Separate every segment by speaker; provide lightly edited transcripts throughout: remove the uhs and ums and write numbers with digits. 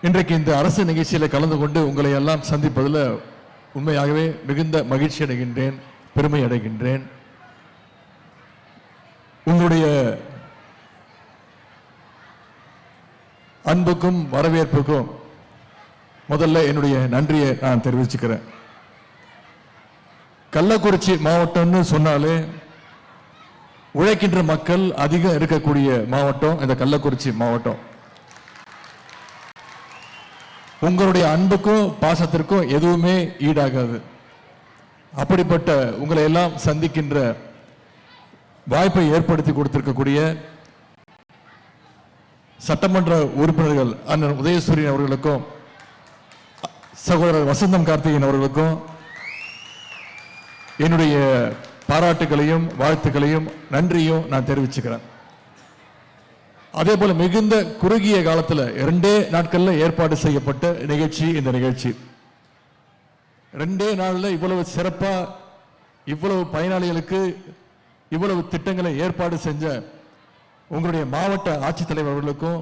Speaker 1: இன்றைக்கு இந்த அரசு நிகழ்ச்சியில் கலந்து கொண்டு உங்களை எல்லாம் சந்திப்பதில் உண்மையாகவே மிகுந்த மகிழ்ச்சி அடைகின்றேன், பெருமை அடைகின்றேன். உங்களுடைய அன்புக்கும் வரவேற்புக்கும் முதல்ல என்னுடைய நன்றியை நான் தெரிவிச்சுக்கிறேன். கள்ளக்குறிச்சி மாவட்டம்னு சொன்னாலே உழைக்கின்ற மக்கள் அதிகம் இருக்கக்கூடிய மாவட்டம் இந்த கள்ளக்குறிச்சி மாவட்டம். உங்களுடைய அன்புக்கும் பாசத்திற்கும் எதுவுமே ஈடாகாது. அப்படிப்பட்ட உங்களை எல்லாம் சந்திக்கின்ற வாய்ப்பை ஏற்படுத்தி கொடுத்திருக்கக்கூடிய சட்டமன்ற உறுப்பினர்கள் அண்ணன் உதயசூரியன் அவர்களுக்கும் சகோதரர் வசந்தம் கார்த்திகேயன் அவர்களுக்கும் என்னுடைய பாராட்டுகளையும் வாழ்த்துக்களையும் நன்றியும் நான் தெரிவிச்சுக்கிறேன். அதே போல மிகுந்த குறுகிய காலத்தில் 2 நாட்கள்ல ஏற்பாடு செய்யப்பட்ட நிகழ்ச்சி இந்த நிகழ்ச்சி. 2 நாள்ல இவ்வளவு சிறப்பா இவ்வளவு பயனாளிகளுக்கு இவ்வளவு திட்டங்களை ஏற்பாடு செஞ்ச உங்களுடைய மாவட்ட ஆட்சித்தலைவர் அவர்களுக்கும்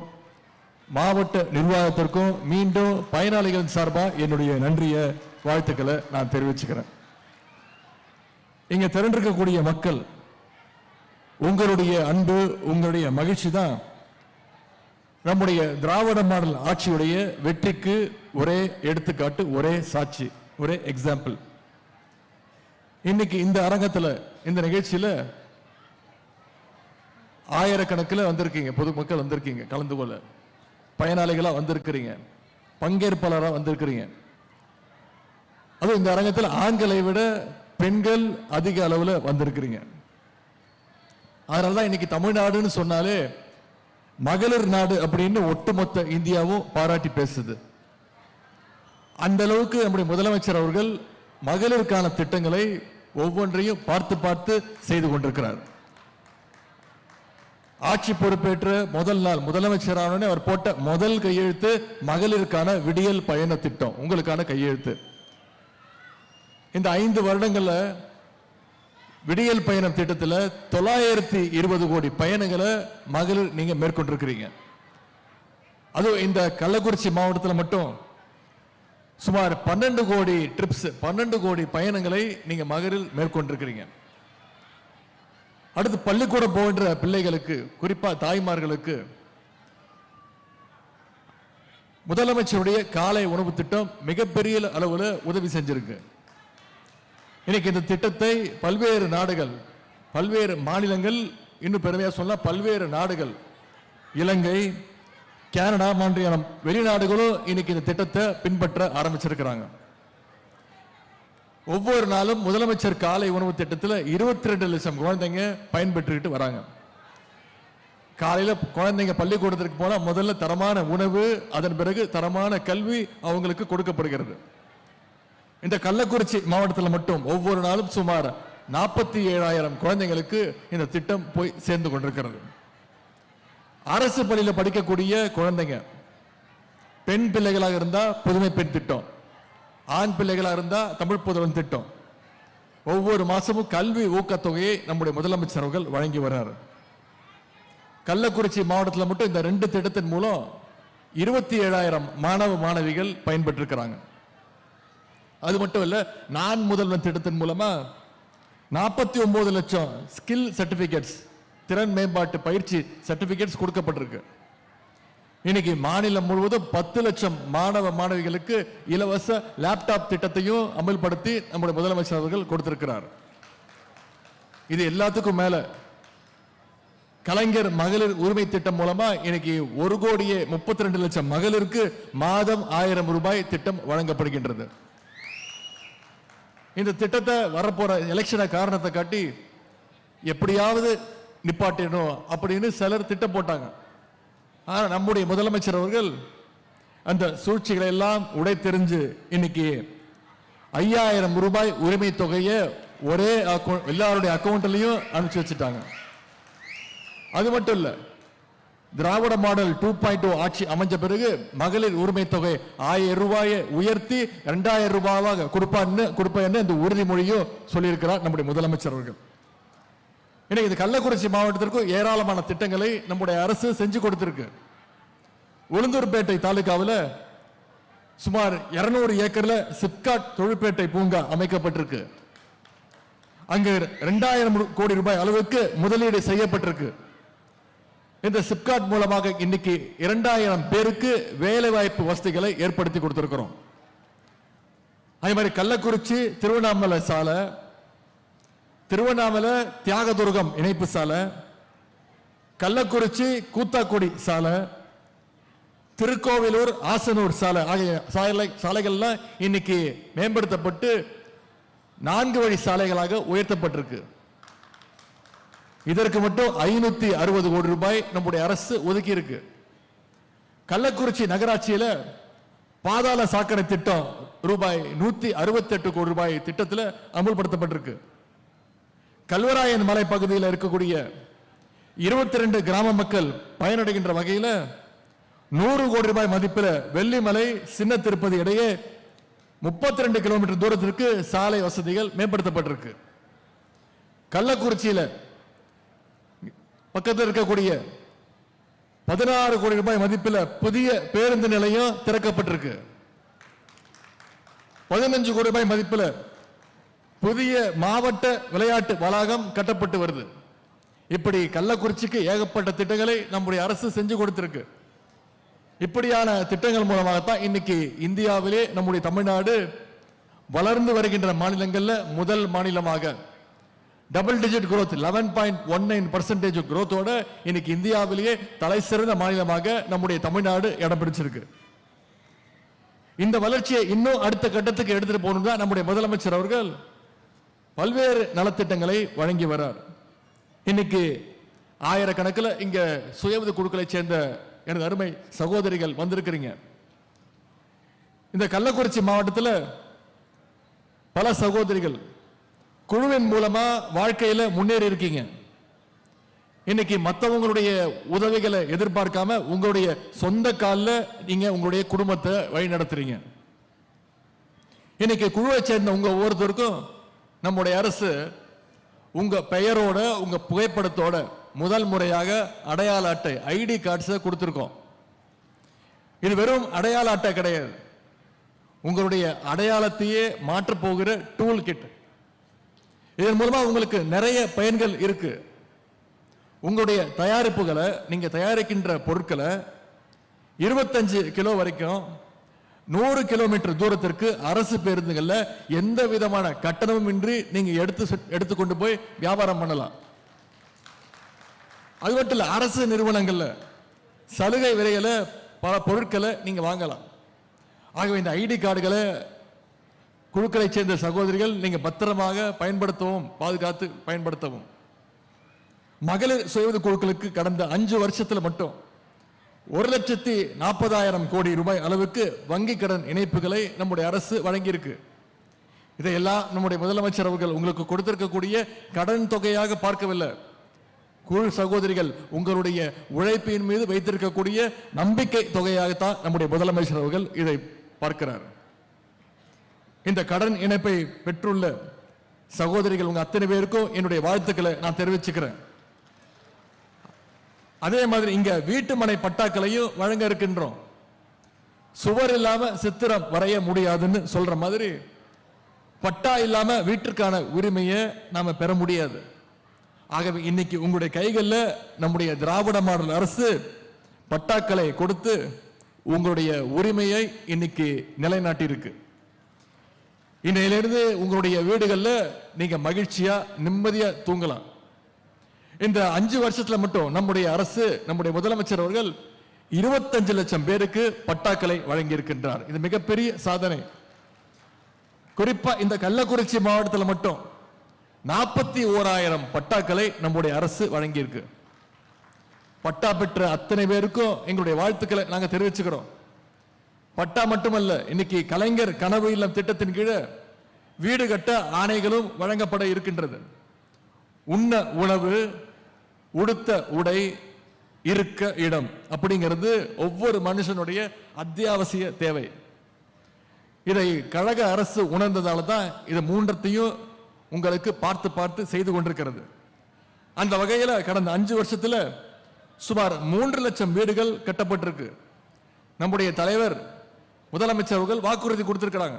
Speaker 1: மாவட்ட நிர்வாகத்திற்கும் மீண்டும் பயனாளிகள் சார்பா என்னுடைய நன்றிய வாழ்த்துக்களை நான் தெரிவிச்சுக்கிறேன். இங்க திரண்டிருக்கக்கூடிய மக்கள் உங்களுடைய அன்பு உங்களுடைய மகிழ்ச்சி தான் நம்முடைய திராவிட மாடல் ஆட்சியுடைய வெற்றிக்கு ஒரே எடுத்துக்காட்டு, ஒரே சாட்சி, ஒரே எக்ஸாம்பிள். இன்னைக்கு இந்த அரங்கத்தில் இந்த நிகழ்ச்சியில் ஆயிரக்கணக்கில் வந்திருக்கீங்க, பொதுமக்கள் வந்திருக்கீங்க, கலந்து கொள்ள பயனாளிகளா வந்திருக்கிறீங்க, பங்கேற்பாளராக வந்திருக்கிறீங்க. அதுவும் இந்த அரங்கத்தில் ஆண்களை விட பெண்கள் அதிக அளவில் வந்திருக்கிறீங்க. அதனாலதான் இன்னைக்கு தமிழ்நாடுன்னு சொன்னாலே மகளிர் நாடு அப்படின்னு ஒட்டுமொத்த இந்தியாவும் பாராட்டி பேசுது. அந்த அளவுக்கு நம்முடைய முதலமைச்சர் அவர்கள் மகளிருக்கான திட்டங்களை ஒவ்வொன்றையும் பார்த்து பார்த்து செய்து கொண்டிருக்கிறார். ஆட்சி பொறுப்பேற்ற முதல் நாள் முதலமைச்சரான அவர் போட்ட முதல் கையெழுத்து மகளிருக்கான விடியல் பயண திட்டம், உங்களுக்கான கையெழுத்து. இந்த 5 வருடங்கள்ல விடியல் பயணம் திட்டத்தில் 920 கோடி பயணங்களை மகளிர் நீங்க மேற்கொண்டிருக்கிறீங்க. அதுவும் இந்த கள்ளக்குறிச்சி மாவட்டத்தில் மட்டும் சுமார் 12 கோடி ட்ரிப்ஸ், 12 கோடி பயணங்களை நீங்க மகளிர் மேற்கொண்டிருக்கிறீங்க. அடுத்து பள்ளிக்கூடம் போன்ற பிள்ளைகளுக்கு, குறிப்பா தாய்மார்களுக்கு முதலமைச்சருடைய காலை உணவு திட்டம் மிகப்பெரிய அளவில் உதவி செஞ்சிருக்கு. இன்னைக்கு இந்த திட்டத்தை பல்வேறு நாடுகள், பல்வேறு மாநிலங்கள், இன்னும் பெருமையா சொல்ல பல்வேறு நாடுகள், இலங்கை, கனடா மாதிரியான வெளிநாடுகளும் இன்னைக்கு இந்த திட்டத்தை பின்பற்ற ஆரம்பிச்சிருக்கிறாங்க. ஒவ்வொரு நாளும் முதலமைச்சர் காலை உணவு திட்டத்தில் 22 லட்சம் குழந்தைங்க பயன்பெற்றுக்கிட்டு வராங்க. காலையில குழந்தைங்க பள்ளிக்கூடத்திற்கு போனா முதல்ல தரமான உணவு, அதன் பிறகு தரமான கல்வி அவங்களுக்கு கொடுக்கப்படுகிறது. இந்த கள்ளக்குறிச்சி மாவட்டத்தில் மட்டும் ஒவ்வொரு நாளும் சுமார் 47,000 குழந்தைங்களுக்கு இந்த திட்டம் போய் சேர்ந்து கொண்டிருக்கிறது. அரசு பள்ளியில் படிக்கக்கூடிய குழந்தைங்க, பெண் பிள்ளைகளாக இருந்தா புதுமை பெண் திட்டம், ஆண் பிள்ளைகளாக இருந்தா தமிழ் புதல்வன் திட்டம், ஒவ்வொரு மாசமும் கல்வி ஊக்கத்தொகையை நம்முடைய முதலமைச்சர் அவர்கள் வழங்கி வர்றார். கள்ளக்குறிச்சி மாவட்டத்தில் மட்டும் இந்த 2 திட்டத்தின் மூலம் 27,000 மாணவ மாணவிகள் பயன்பெற்றிருக்கிறாங்க. அது மட்டும் இல்ல, நான் முதல்வன் திட்டத்தின் மூலமா 49 லட்சம் ஸ்கில் சர்டிபிகேட்ஸ், திறன் மேம்பாட்டு பயிற்சி சர்டிபிகேட்ஸ் கொடுக்கப்பட்டிருக்கு. இன்னைக்கு மாநிலம் முழுவதும் 10 லட்சம் மாணவ மாணவிகளுக்கு இலவச லேப்டாப் திட்டத்தையும் அமல்படுத்தி நம்முடைய முதலமைச்சர் அவர்கள் கொடுத்திருக்கிறார். இது எல்லாத்துக்கும் மேல கலைஞர் மகளிர் உரிமை திட்டம் மூலமா இன்னைக்கு 1,32 லட்சம் மகளிருக்கு மாதம் 1000 ரூபாய் திட்டம் வழங்கப்படுகின்றது. இந்த திட்டத்தை வரப்போற எலெக்ஷனை காரணத்தை காட்டி எப்படியாவது நிப்பாட்டணும் அப்படின்னு சிலர் திட்டம் போட்டாங்க. ஆனா நம்முடைய முதலமைச்சர் அவர்கள் அந்த சூழ்ச்சிகளை எல்லாம் உடைத்தெறிஞ்சு இன்னைக்கு 5,000 ரூபாய் உரிமை தொகையை ஒரே எல்லாருடைய அக்கௌண்ட்லயும் அனுப்பிச்சு வச்சுட்டாங்க. அது மட்டும் இல்ல, திராவிட மாடல் 2.0 ஆட்சி அமைஞ்ச பிறகு மகளிர் உரிமை தொகை 1000 ரூபாயை உயர்த்தி 2000 ரூபாவாக கொடுப்பேன்னு இந்த உறுதிமொழியும் சொல்லியிருக்கிறார் நம்முடைய முதலமைச்சர் அவர்கள். இன்னைக்கு இது கள்ளக்குறிச்சி மாவட்டத்திற்கும் ஏராளமான திட்டங்களை நம்முடைய அரசு செஞ்சு கொடுத்திருக்கு. உளுந்தூர்பேட்டை தாலுகாவில் சுமார் 200 ஏக்கர்ல சிப்காட் தொழிற்பேட்டை பூங்கா அமைக்கப்பட்டிருக்கு. அங்கு 2000 கோடி ரூபாய் அளவுக்கு முதலீடு செய்யப்பட்டிருக்கு. இந்த சிப்காட் மூலமாக இன்னைக்கு 2000 பேருக்கு வேலை வாய்ப்பு வசதிகளை ஏற்படுத்தி கொடுத்திருக்கிறோம். அதே மாதிரி கள்ளக்குறிச்சி திருவண்ணாமலை சாலை, திருவண்ணாமலை தியாகதுர்கம் இணைப்பு சாலை, கள்ளக்குறிச்சி கூத்தாக்குடி சாலை, திருக்கோவிலூர் ஆசனூர் சாலை ஆகிய சாலைகள்லாம் இன்னைக்கு மேம்படுத்தப்பட்டு 4 வழி சாலைகளாக உயர்த்தப்பட்டிருக்கு. இதற்கு மட்டும் 560 கோடி ரூபாய் நம்முடைய அரசு ஒதுக்கி இருக்கு. கள்ளக்குறிச்சி நகராட்சியில பாதாள சாக்கடை திட்டம் ரூபாய் 168 கோடி ரூபாய் திட்டத்தில் அமுல்படுத்தப்பட்டிருக்கு. கல்வராயன் மலை பகுதியில் இருக்கக்கூடிய 22 கிராம மக்கள் பயனடைகின்ற வகையில் 100 கோடி ரூபாய் மதிப்பில் வெள்ளிமலை சின்ன திருப்பதி இடையே 32 கிலோமீட்டர் தூரத்திற்கு சாலை வசதிகள் மேம்படுத்தப்பட்டிருக்கு. கள்ளக்குறிச்சியில பக்கத்தில் இருக்கக்கூடிய 16 கோடி ரூபாய் மதிப்பில் புதிய பேருந்து நிலையம் திறக்கப்பட்டிருக்கு. 15 கோடி ரூபாய் மதிப்பில் புதிய மாவட்ட விளையாட்டு வளாகம் கட்டப்பட்டு வருது. இப்படி கள்ளக்குறிச்சிக்கு ஏகப்பட்ட திட்டங்களை நம்முடைய அரசு செஞ்சு கொடுத்திருக்கு. இப்படியான திட்டங்கள் மூலமாகத்தான் இன்னைக்கு இந்தியாவிலே நம்முடைய தமிழ்நாடு வளர்ந்து வருகின்ற மாநிலங்கள்ல முதல் மாநிலமாக டபுள் டிஜிட் growth 11.19% growthோட இன்னைக்கு இந்தியாவிலேயே தலை சிறந்த மாநிலமாக நம்முடைய தமிழ்நாடு இடம் பிடிச்சிருக்கு. இந்த வளர்ச்சியை இன்னும் அடுத்த கட்டத்துக்கு எடுத்துட்டு போகணும் தான் நம்முடைய முதலமைச்சர் அவர்கள் பல்வேறு நலத்திட்டங்களை வழங்கி வரார். இன்னைக்கு ஆயிரக்கணக்கில் இங்க சுய உதவி குழுக்களை சேர்ந்த எனது அருமை சகோதரிகள் வந்திருக்கிறீங்க. இந்த கள்ளக்குறிச்சி மாவட்டத்தில் பல சகோதரிகள் குழுவின் மூலமா வாழ்க்கையில முன்னேறி இருக்கீங்க. இன்னைக்கு மற்றவங்களுடைய உதவிகளை எதிர்பார்க்காம உங்களுடைய சொந்த காலில் நீங்க உங்களுடைய குடும்பத்தை வழி நடத்துறீங்க. இன்னைக்கு குழுவை சேர்ந்த உங்க ஒவ்வொருத்தருக்கும் நம்முடைய அரசு உங்க பெயரோட உங்க புகைப்படத்தோட முதல் முறையாக அடையாள அட்டை ஐடி கார்ட்ஸை கொடுத்திருக்கோம். இது வெறும் அடையாள அட்டை கிடையாது, உங்களுடைய அடையாளத்தையே மாற்ற போகிற டூல் கிட். இதன் மூலமா உங்களுக்கு நிறைய பயன்கள் இருக்கு. உங்களுடைய தயாரிப்புகளை நீங்க தயாரிக்கின்ற பொருட்களை 25 கிலோ வரைக்கும் 100 கிலோமீட்டர் தூரத்திற்கு அரசு பேருந்துகள்ல எந்த விதமான கட்டணமும் இன்றி நீங்க எடுத்துக்கொண்டு போய் வியாபாரம் பண்ணலாம். அது மட்டும் இல்ல, அரசு நிறுவனங்கள்ல சலுகை விலையில பல பொருட்களை நீங்க வாங்கலாம். ஆகவே இந்த ஐடி கார்டுகளை குழுக்களை சேர்ந்த சகோதரிகள் நீங்க பத்திரமாக பயன்படுத்தவும் பாதுகாத்து பயன்படுத்தவும். மகளிர் சுய உதவி குழுக்களுக்கு கடந்த 5 வருஷத்துல மட்டும் 1,40,000 கோடி ரூபாய் அளவுக்கு வங்கி கடன் இணைப்புகளை நம்முடைய அரசு வழங்கியிருக்கு. இதையெல்லாம் நம்முடைய முதலமைச்சர் அவர்கள் உங்களுக்கு கொடுத்திருக்கக்கூடிய கடன் தொகையாக பார்க்கவில்லை. குழு சகோதரிகள் உங்களுடைய உழைப்பின் மீது வைத்திருக்கக்கூடிய நம்பிக்கை தொகையாகத்தான் நம்முடைய முதலமைச்சர் அவர்கள் இதை பார்க்கிறார். இந்த கடன் இணைப்பை பெற்றுள்ள சகோதரிகள் உங்க அத்தனை பேருக்கும் என்னுடைய வாழ்த்துக்களை நான் தெரிவிச்சுக்கிறேன். அதே மாதிரி இங்க வீட்டு மனை பட்டாக்களையும் வழங்க இருக்கின்றோம். சுவர் இல்லாம சித்திரம் வரைய முடியாதுன்னு சொல்ற மாதிரி பட்டா இல்லாம வீட்டிற்கான உரிமையை நாம பெற முடியாது. ஆகவே இன்னைக்கு உங்களுடைய கைகளில் நம்முடைய திராவிட மாடல் அரசு பட்டாக்களை கொடுத்து உங்களுடைய உரிமையை இன்னைக்கு நிலைநாட்டி இருக்கு. இன்னையிலிருந்து உங்களுடைய வீடுகளில் நீங்க மகிழ்ச்சியா நிம்மதியா தூங்கலாம். இந்த 5 வருஷத்துல மட்டும் நம்முடைய அரசு நம்முடைய முதலமைச்சர் அவர்கள் 25 லட்சம் பேருக்கு பட்டாக்களை வழங்கி இருக்கின்றார். இது மிகப்பெரிய சாதனை. குறிப்பா இந்த கள்ளக்குறிச்சி மாவட்டத்தில் மட்டும் 41,000 பட்டாக்களை நம்முடைய அரசு வழங்கியிருக்கு. பட்டா பெற்ற அத்தனை பேருக்கும் எங்களுடைய வாழ்த்துக்களை நாங்க தெரிவிச்சுக்கிறோம். பட்டா மட்டுமல்ல, இன்னைக்கு கலைஞர் கனவு இல்லம் திட்டத்தின் கீழே வீடு கட்ட ஆணைகளும் வழங்கப்பட இருக்கின்றது. உண்ண உணவு, உடுத்த உடை, இருக்க இடம் அப்படிங்கிறது ஒவ்வொரு மனுஷனுடைய அத்தியாவசிய தேவை. இதை கழக அரசு உணர்ந்ததால தான் இது மூன்றத்தையும் உங்களுக்கு பார்த்து பார்த்து செய்து கொண்டிருக்கிறது. அந்த வகையில் கடந்த 5 வருஷத்துல சுமார் 3 லட்சம் வீடுகள் கட்டப்பட்டிருக்கு. நம்முடைய தலைவர் முதலமைச்சர் அவர்கள் வாக்குறுதி கொடுத்திருக்கிறாங்க.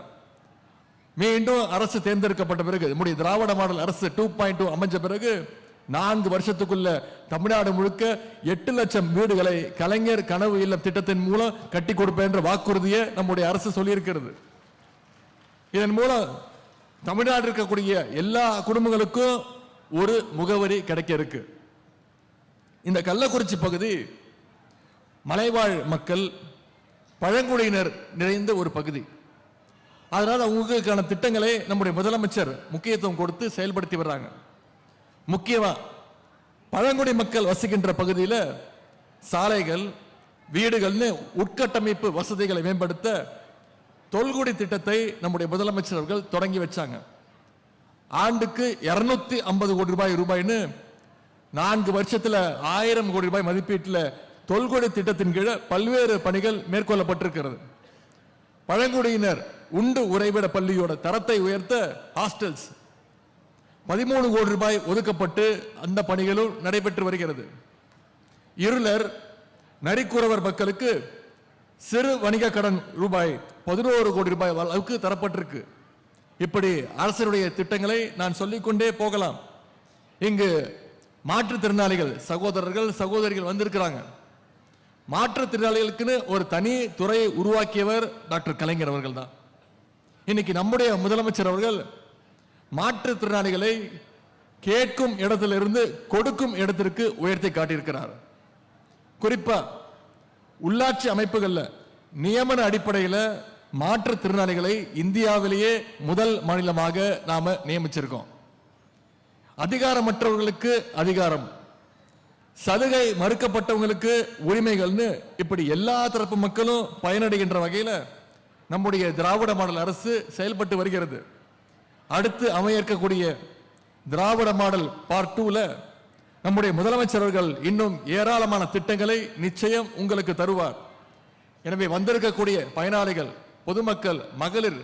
Speaker 1: மீண்டும் அரசு தேர்ந்தெடுக்கப்பட்ட பிறகு நம்முடைய திராவிட மாடல் அரசு 2.2 அமைஞ்ச பிறகு 4 வருஷத்துக்குள்ள தமிழ்நாடு முழுக்க 8 லட்சம் வீடுகளை கலைஞர் கனவு இல்லம் திட்டத்தின் மூலம் கட்டி கொடுப்பேன் என்ற வாக்குறுதியை நம்முடைய அரசு சொல்லியிருக்கிறது. இதன் மூலம் தமிழ்நாடு இருக்கக்கூடிய எல்லா குடும்பங்களுக்கும் ஒரு முகவரி கிடைக்க இருக்கு. இந்த கள்ளக்குறிச்சி பகுதி மலைவாழ் மக்கள் பழங்குடியினர் நிறைந்த ஒரு பகுதி. அதனால அவங்களுக்கான திட்டங்களை நம்முடைய முதலமைச்சர் முக்கியத்துவம் கொடுத்து செயல்படுத்தி வர்றாங்க. முக்கியமா பழங்குடி மக்கள் வசிக்கின்ற பகுதியில் சாலைகள், வீடுகள்னு உட்கட்டமைப்பு வசதிகளை மேம்படுத்த தொல்குடி திட்டத்தை நம்முடைய முதலமைச்சர் அவர்கள் தொடங்கி வச்சாங்க. ஆண்டுக்கு 250 கோடி ரூபாய்னு 4 வருஷத்துல 1000 கோடி ரூபாய் மதிப்பீட்டில் தொல்குடி திட்டத்தின் கீழ் பல்வேறு பணிகள் மேற்கொள்ளப்பட்டிருக்கிறது. பழங்குடியினர் உண்டு உறைவிட பள்ளியோட தரத்தை உயர்த்த ஹாஸ்டல்ஸ் 13 கோடி ரூபாய் ஒதுக்கப்பட்டு அந்த பணிகளும் நடைபெற்று வருகிறது. இருளர் நரிக்குறவர் மக்களுக்கு சிறு வணிக கடன் ரூபாய் 11 கோடி ரூபாய் அளவுக்கு தரப்பட்டிருக்கு. இப்படி அரசுடைய திட்டங்களை நான் சொல்லிக்கொண்டே போகலாம். இங்கு மாற்றுத்திறனாளிகள் சகோதரர்கள் சகோதரிகள் வந்திருக்கிறாங்க. மாற்றுத்திறனாளிகளுக்குன்னு ஒரு தனி துறையை உருவாக்கியவர் டாக்டர் கலைஞர் அவர்கள் தான். இன்னைக்கு நம்முடைய முதலமைச்சர் அவர்கள் மாற்றுத்திறனாளிகளை கேட்கும் இடத்திலிருந்து கொடுக்கும் இடத்திற்கு உயர்த்தி காட்டியிருக்கிறார். குறிப்பா உள்ளாட்சி அமைப்புகள்ல நியமன அடிப்படையில் மாற்றுத்திறனாளிகளை இந்தியாவிலேயே முதல் மாநிலமாக நாம நியமிச்சிருக்கோம். அதிகாரமற்றவர்களுக்கு அதிகாரம், சலுகை மறுக்கப்பட்டவங்களுக்கு உரிமைகள்னு இப்படி எல்லா தரப்பு மக்களும் பயனடைகின்ற வகையில் நம்முடைய திராவிட மாடல் அரசு செயல்பட்டு வருகிறது. அடுத்து அமைய இருக்கக்கூடிய திராவிட மாடல் பார்ட் 2ல நம்முடைய முதலமைச்சர் அவர்கள் இன்னும் ஏராளமான திட்டங்களை நிச்சயம் உங்களுக்கு தருவார். எனவே வந்திருக்கக்கூடிய பயனாளிகள், பொதுமக்கள், மகளிர்,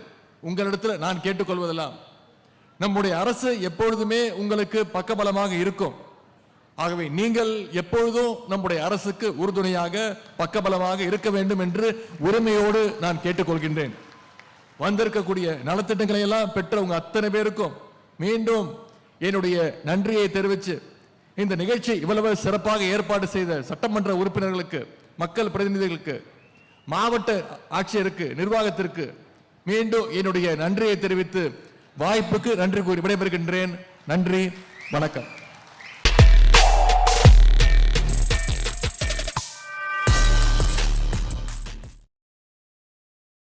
Speaker 1: உங்களிடத்தில் நான் கேட்டுக்கொள்வதெல்லாம் நம்முடைய அரசு எப்பொழுதுமே உங்களுக்கு பக்கபலமாக இருக்கும். ஆகவே நீங்கள் எப்பொழுதும் நம்முடைய அரசுக்கு உறுதுணையாக பக்கபலமாக இருக்க வேண்டும் என்று உரிமையோடு நான் கேட்டுக்கொள்கின்றேன். வந்திருக்கக்கூடிய நலத்திட்டங்களை எல்லாம் பெற்றவங்க அத்தனை பேருக்கும் மீண்டும் என்னுடைய நன்றியை தெரிவித்து, இந்த நிகழ்ச்சி இவ்வளவு சிறப்பாக ஏற்பாடு செய்த சட்டமன்ற உறுப்பினர்களுக்கு, மக்கள் பிரதிநிதிகளுக்கு, மாவட்ட ஆட்சியருக்கு, நிர்வாகத்திற்கு மீண்டும் என்னுடைய நன்றியை தெரிவித்து வாய்ப்புக்கு நன்றி கூறி விடைபெறுகின்றேன். நன்றி, வணக்கம்.